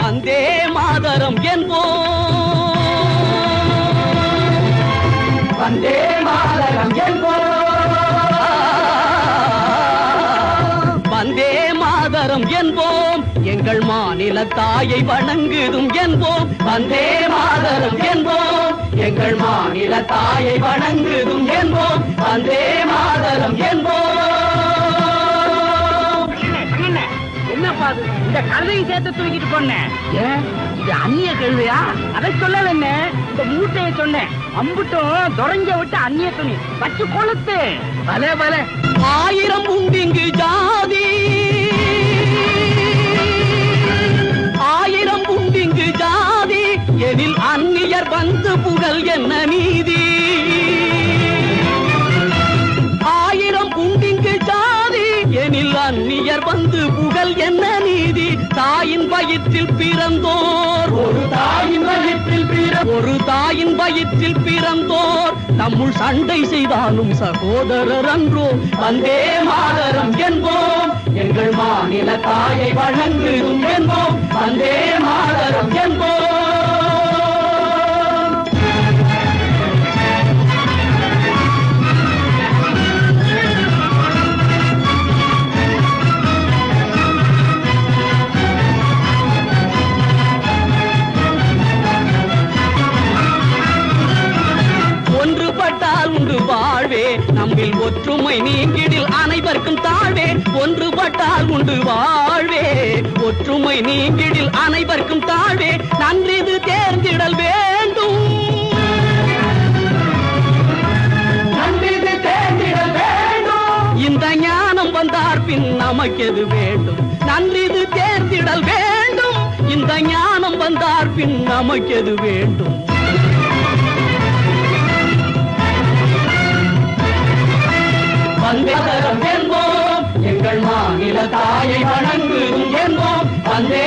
வந்தே மாதரம் என்போம், வந்தே மாதரம் என்போம், வந்தே மாதரம் என்போம், எங்கள் மாநில தாயை வணங்குதும் என்போம், வந்தே மாதரம் என்போம், எங்கள் மாநில தாயை வணங்குதும் என்போம், வந்தே மாதரம் என்போம். என்னப்பா இந்த கழுதையை சேர்த்து தூக்கிட்டு போனேன். ஏன் இது அந்நிய கழுதையா? அதை சொல்ல வேணே, இந்த மூட்டையை சொன்னேன். அம்புட்டும் தொடங்க விட்டு அந்நிய துணி பச்சு கொளுத்து. பலே பலே 1000 உண்டிங்கு ஜாதி, 1000 உண்டிங்கு ஜாதி, எனில் அந்நியர் வந்து புகழ் என்ன நீதி? 1000 உண்டிங்கு ஜாதி, எனில் அந்நியர் வந்து புகழ் என்ன நீதி? தாயின் வயிற்றில் பிறந்தோர், ஒரு தாயின் வயிற்றில் ஒரு தாயின் வயிற்றில் பிறந்தோர் நம்முள் சண்டை செய்தாலும் சகோதரர் அன்றோ, வந்தே மாதரம் என்போம், எங்கள் மாநில தாயை வணங்குதும் என்போம், வந்தே மாதரம் என்போம். ஒன்றுபட்டால் உண்டு வாழ்வே, நம்மில் ஒற்றுமை நீங்கிடில் அனைவருக்கும் தாழ்வே. ஒன்றுபட்டால் உண்டு வாழ்வே, ஒற்றுமை நீங்கிடில் அனைவருக்கும் தாழ்வே. நன்றிது தேர்ந்திடல் வேண்டும், நன்றிது தேர்ந்திடல் வேண்டும், இந்த ஞானம் வந்தார் பின் நமக்கெது வேண்டும்? நன்றிது தேர்ந்திடல் வேண்டும், இந்த ஞானம் வந்தார் பின் நமக்கெது வேண்டும்? வந்தே மாதரம் என்போம், எங்கள் மாநில தாயை வணங்குதும் என்போம், வந்தே